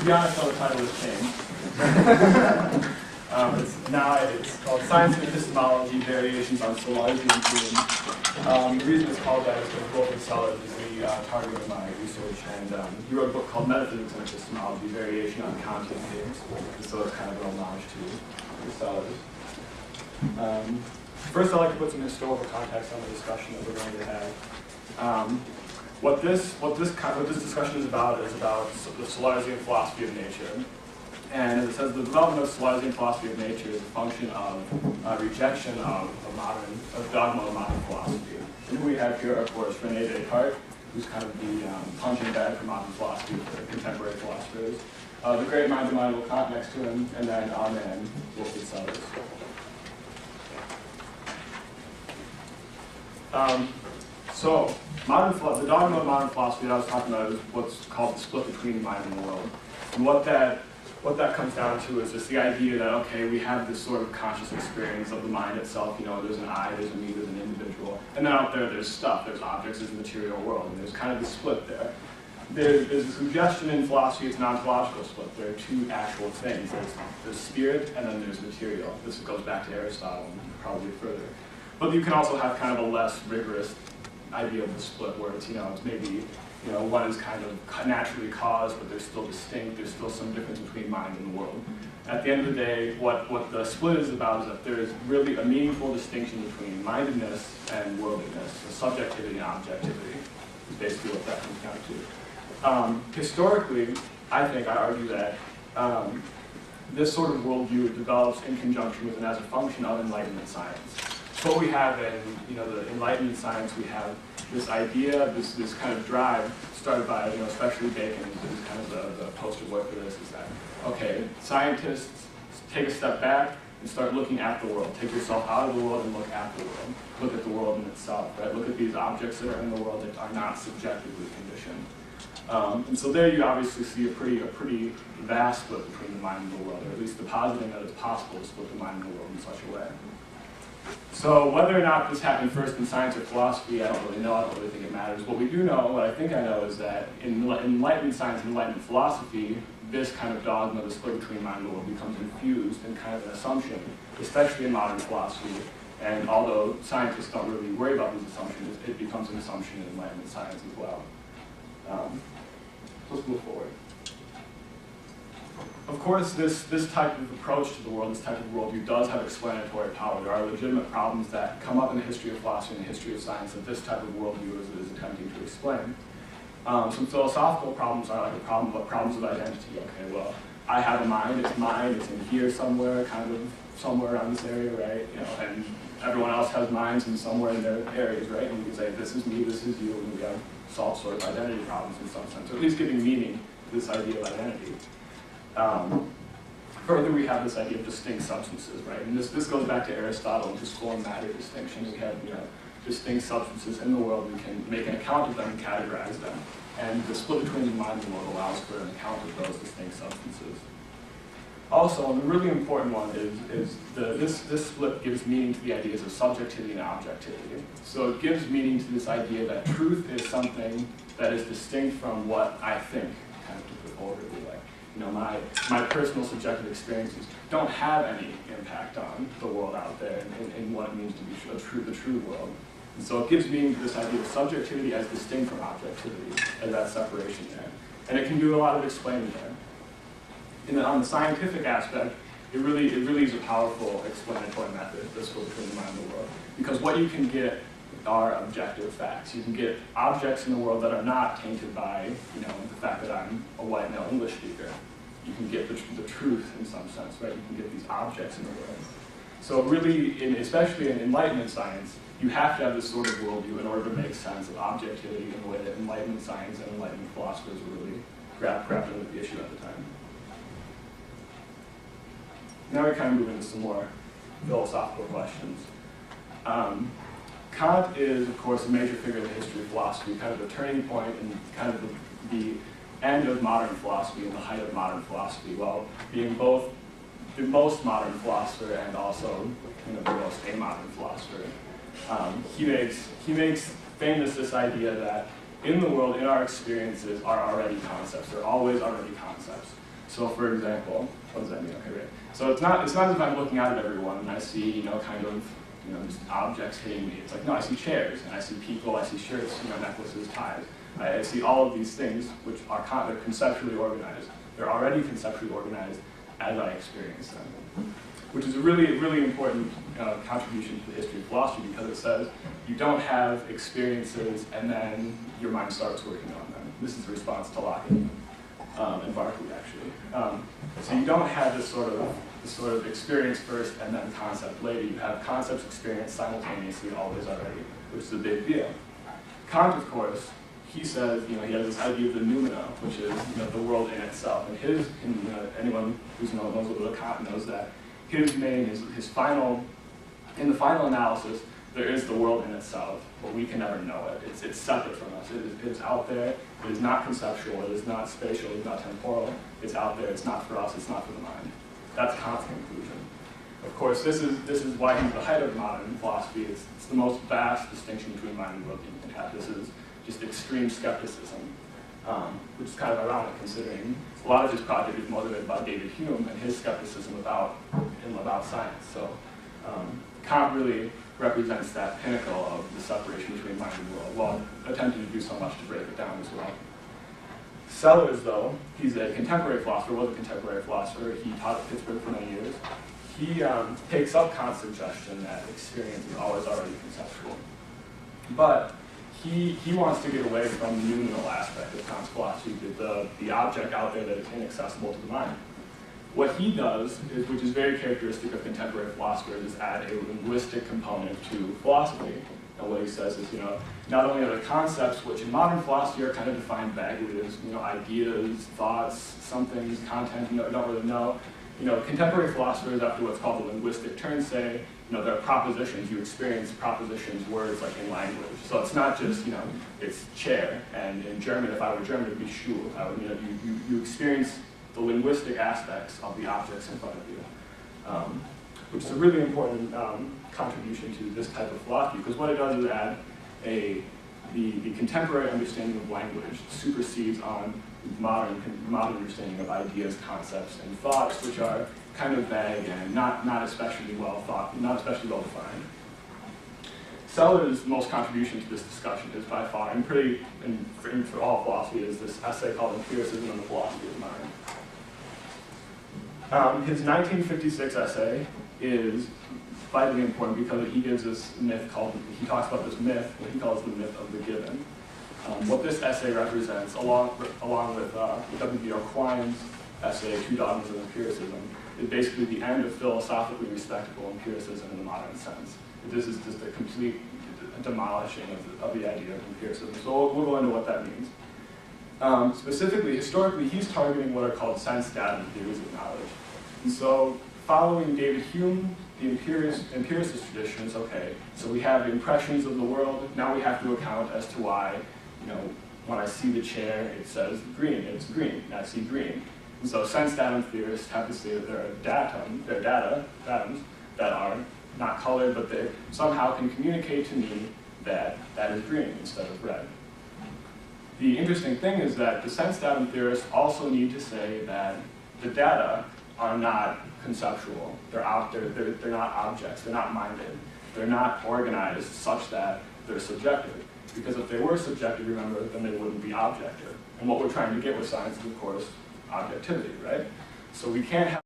To be honest, the title has changed. It's called Science and Epistomology, Variations on Sellarsian Themes. The reason it's called that is because both of Sellars is the target of my research, and he wrote a book called Metaphysics and Epistemology, Variation on Kantian Themes, and so it's kind of an homage to Sellars. First, I'd like to put some historical context on the discussion that we're going to have. What this discussion is about the Sellarsian philosophy of nature. And as it says, the development of Sellarsian philosophy of nature is a function of rejection of dogma of modern philosophy. And who we have here, of course, René Descartes, who's kind of the punching bag for modern philosophy, for contemporary philosophers. The great mind of Immanuel Kant next to him, and then our man, Wilfrid Sellars. So, the dogma of modern philosophy that I was talking about is what's called the split between the mind and the world. And what that comes down to is just the idea that, okay, we have this sort of conscious experience of the mind itself. You know, there's an I, there's a me, there's an individual. And then out there's stuff, there's objects, there's the material world. And there's kind of the split there. There's a suggestion in philosophy, it's an ontological split. There are two actual things. There's spirit, and then there's material. This goes back to Aristotle and probably further. But you can also have kind of a less rigorous idea of the split where it's maybe, one is kind of naturally caused, but they're still distinct. There's still some difference between mind and the world. At the end of the day, what the split is about is that there is really a meaningful distinction between mindedness and worldliness, so subjectivity and objectivity is basically what that comes down to. Historically, I argue that this sort of worldview develops in conjunction with and as a function of Enlightenment science. What we have in the Enlightenment science, we have this idea, this kind of drive started by especially Bacon, who's kind of the poster boy for this, is that okay, scientists take a step back and start looking at the world. Take yourself out of the world and look at the world. Look at the world in itself, right? Look at these objects that are in the world that are not subjectively conditioned. And so there you obviously see a pretty vast split between the mind and the world, or at least the positing that it's possible to split the mind and the world in such a way. So whether or not this happened first in science or philosophy, I don't really know. I don't really think it matters. What we do know, what I think I know, is that in Enlightenment science and Enlightenment philosophy, this kind of dogma, the split between mind and the world, becomes infused in kind of an assumption, especially in modern philosophy. And although scientists don't really worry about these assumptions, it becomes an assumption in Enlightenment science as well. Let's move forward. Of course, this type of approach to the world, this type of worldview, does have explanatory power. There are legitimate problems that come up in the history of philosophy and the history of science that this type of worldview is attempting to explain. Some philosophical problems are like problems of identity. Okay, well, I have a mind, it's mine, it's in here somewhere, kind of somewhere around this area, right? And everyone else has minds in somewhere in their areas, right? And we can say, this is me, this is you, and we have solved sort of identity problems in some sense, or at least giving meaning to this idea of identity. Further, we have this idea of distinct substances, right? And this goes back to Aristotle and his form matter distinction. We have distinct substances in the world. We can make an account of them and categorize them. And the split between the mind and the world allows for an account of those distinct substances. Also, the really important one is this split gives meaning to the ideas of subjectivity and objectivity. So it gives meaning to this idea that truth is something that is distinct from what I think, kind of to put forward. My personal subjective experiences don't have any impact on the world out there and what it means to be the true world. And so it gives meaning to this idea of subjectivity as distinct from objectivity, as that separation there. And it can do a lot of explaining there. And then on the scientific aspect, it really is a powerful explanatory method, this split between the mind and the world. Because what you can get are objective facts. You can get objects in the world that are not tainted by, the fact that I'm a white male English speaker. You can get the truth in some sense, right? You can get these objects in the world. So really, especially in Enlightenment science, you have to have this sort of worldview in order to make sense of objectivity in the way that Enlightenment science and Enlightenment philosophers were really grappling with the issue at the time. Now we kind of move into some more philosophical questions. Kant is, of course, a major figure in the history of philosophy, kind of a turning point and kind of the end of modern philosophy and the height of modern philosophy, while being both the most modern philosopher and also the most amodern philosopher. He makes famous this idea that in the world, in our experiences, are already concepts. They're always already concepts. So for example, what does that mean? Okay, great. So it's not as if I'm looking out at everyone and I see, kind of, just objects hitting me. It's like, no, I see chairs, and I see people, I see shirts, necklaces, ties. I see all of these things which are they're conceptually organized. They're already conceptually organized as I experience them, which is a really, really important contribution to the history of philosophy, because it says you don't have experiences and then your mind starts working on them. This is the response to Locke and Berkeley, actually. So you don't have this sort of experience first and then concept later. You have concepts experienced simultaneously, always already, which is a big deal. Kant, of course, he says, he has this idea of the noumena, which is, the world in itself. And anyone who knows a little bit of Kant knows that his in the final analysis, there is the world in itself, but we can never know it. It's separate from us. It is out there. It is not conceptual. It is not spatial. It is not temporal. It's out there. It's not for us. It's not for the mind. That's Kant's conclusion. Of course, this is why he's the height of modern philosophy. It's the most vast distinction between mind and world you can have. This is just extreme skepticism, which is kind of ironic considering a lot of his project is motivated by David Hume and his skepticism about science. So Kant really represents that pinnacle of the separation between mind and world, while attempting to do so much to break it down as well. Sellars, though, he's a contemporary philosopher, was a contemporary philosopher. He taught at Pittsburgh for many years. He takes up Kant's suggestion that experience is always already conceptual. But he wants to get away from the noumenal aspect of Kant's philosophy, the object out there that is inaccessible to the mind. What he does, which is very characteristic of contemporary philosophers, is add a linguistic component to philosophy. And what he says is, not only are the concepts, which in modern philosophy are kind of defined vaguely as, ideas, thoughts, something, content, don't really know. Contemporary philosophers, after what's called the linguistic turn, say, there are propositions. You experience propositions, words, like in language. So it's not just, it's chair. And in German, if I were German, it would be Stuhl. You experience the linguistic aspects of the objects in front of you, which is a really important contribution to this type of philosophy, because what it does is add the contemporary understanding of language supersedes on modern understanding of ideas, concepts, and thoughts, which are kind of vague and not especially well defined. Sellars' most contribution to this discussion is by far, and for all philosophy, is this essay called Empiricism and the Philosophy of Mind. His 1956 essay is vitally important because he gives this myth he talks about this myth, what he calls the myth of the given. What this essay represents, along with W.B.R. Quine's essay, Two Dogmas of Empiricism, is basically the end of philosophically respectable empiricism in the modern sense. This is just a complete demolishing of the idea of empiricism. So we'll go into what that means. Specifically, historically, he's targeting what are called sense-datum theories of knowledge. And so, following David Hume, the empiricist tradition is, okay, so we have impressions of the world. Now we have to account as to why, when I see the chair, it says green, it's green, and I see green. And so sense-datum theorists have to say that there are atoms that are not colored, but they somehow can communicate to me that that is green instead of red. The interesting thing is that the sense-datum theorists also need to say that the data are not conceptual. They're not objects. They're not minded. They're not organized such that they're subjective. Because if they were subjective, remember, then they wouldn't be objective. And what we're trying to get with science is, of course, objectivity, right? So we can't have